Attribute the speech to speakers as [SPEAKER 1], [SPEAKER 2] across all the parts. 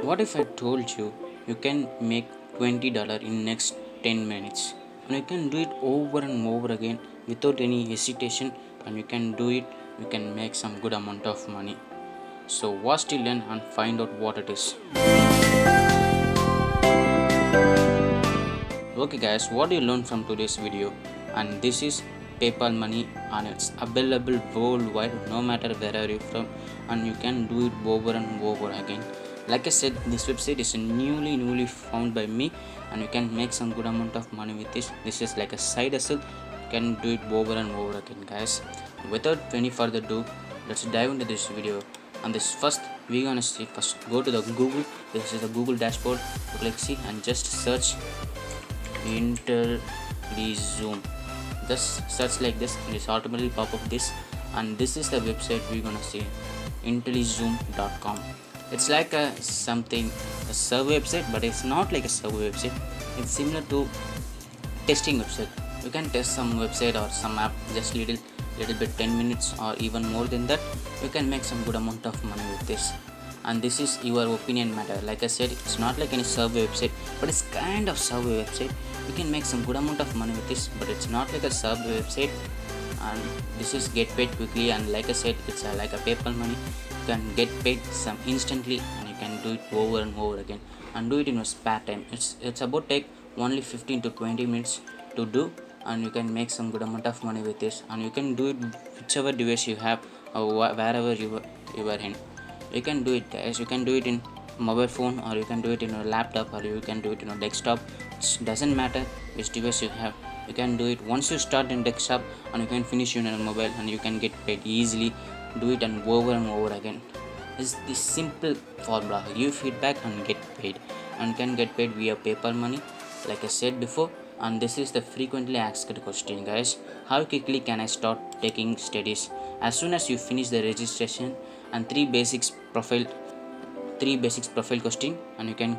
[SPEAKER 1] What if I told you you can make $20 in next 10 minutes and you can do it over and over again without any hesitation, and you can do it, you can make some good amount of money. So watch till end and find out what it is. Okay guys, what do you learn from today's video? And this is PayPal money, and it's available worldwide no matter where are you from, and you can do it over and over again. Like I said, this website is newly found by me, and you can make some good amount of money with this. This is like a side hustle. You can do it over and over again guys. Without any further ado, let's dive into this video. And this first we're gonna see, first go to the Google. This is the Google dashboard. Click see and just search IntelliZoom. Just search like this and it's automatically pop up this, and this is the website we're gonna see, IntelliZoom.com. It's like a survey website, but it's not like a survey website. It's similar to testing website. You can test some website or some app just little bit, 10 minutes or even more than that. You can make some good amount of money with this, and this is your opinion matter. Like I said, it's not like any survey website, but it's kind of survey website. You can make some good amount of money with this, but it's not like a survey website. And this is get paid quickly, and like I said, it's like a PayPal money. You can get paid some instantly, and you can do it over and over again and do it in your spare time. It's about take only 15 to 20 minutes to do, and you can make some good amount of money with this. And you can do it whichever device you have or wherever you are in. You can do it guys. You can do it in mobile phone, or you can do it in your laptop, or you can do it in your desktop. It doesn't matter which device you have. You can do it once you start in desktop, and you can finish in your mobile, and you can get paid easily. Do it and over again. It's this simple formula. Give feedback and get paid, and you can get paid via PayPal money, like I said before. And this is the frequently asked question guys: how quickly can I start taking studies? As soon as you finish the registration and three basics profile question, and you can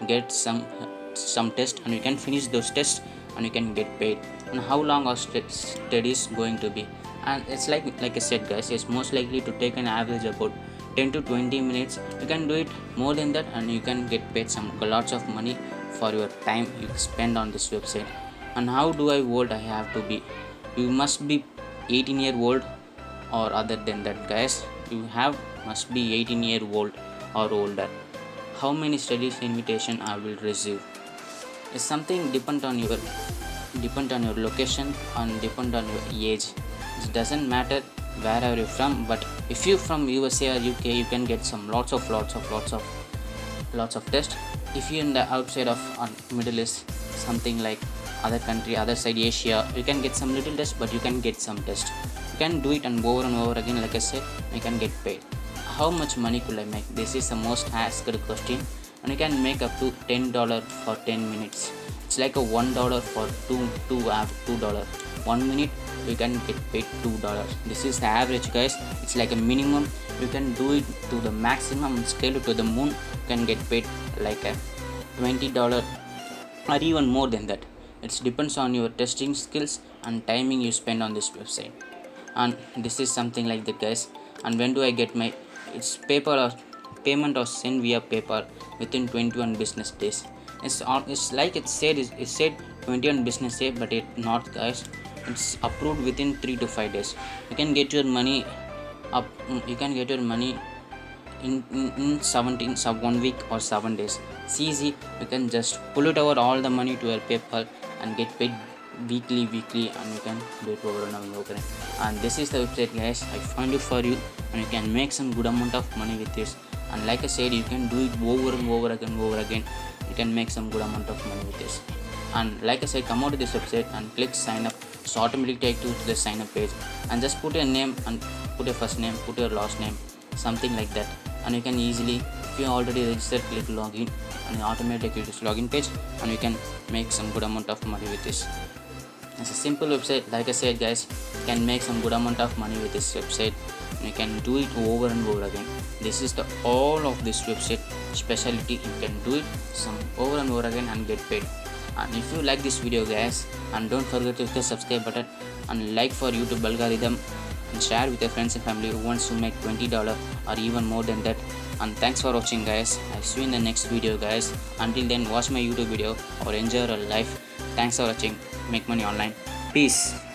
[SPEAKER 1] get some test, and you can finish those tests, and you can get paid. And how long are studies going to be? And it's like I said guys, it's most likely to take an average about 10 to 20 minutes. You can do it more than that, and you can get paid some lots of money for your time you spend on this website. And how do I old I have to be? You must be 18-year-old or other than that guys. Must be 18-year-old or older. How many studies invitation I will receive? It's something depend on your location and depend on your age. It doesn't matter where are you from, but if you from USA or UK, you can get some lots of tests. If you in the outside of Middle East, something like other country, other side Asia, you can get some little test, but you can get some test. You can do it and over again. Like I said, you can get paid. How much money could I make? This is the most asked question, and you can make up to $10 for 10 minutes. It's like a $1 for $2. 1 minute you can get paid $2. This is the average guys. It's like a minimum. You can do it to the maximum, scale it to the moon. You can get paid like a $20 or even more than that. It depends on your testing skills and timing you spend on this website. And this is something like that guys. And when do I get my PayPal or payment or send via PayPal within 21 business days. It's like it said 21 business days, but it not guys. It's approved within 3 to 5 days. You can get your money up. You can get your money in 1 week or 7 days. It's easy. You can just pull it over all the money to your PayPal and get paid weekly, and you can do it over and over. And this is the website guys. I found it for you, and you can make some good amount of money with this. And like I said, you can do it over and over again. You can make some good amount of money with this. And like I said, come out to this website and click sign up. So automatically take you to the sign up page, and just put your name and put your first name, put your last name, something like that. And you can easily, if you already registered, click login, and automatically take you to this login page, and you can make some good amount of money with this. It's a simple website. Like I said guys, you can make some good amount of money with this website, and you can do it over and over again. This is the all of this website specialty. You can do it some over and over again and get paid. And if you like this video guys, and don't forget to hit the subscribe button and like for YouTube algorithm, and share with your friends and family who wants to make $20 or even more than that. and thanks for watching guys. I'll see you in the next video guys. Until then, watch my YouTube video or enjoy your life. Thanks for watching. Make money online. Peace.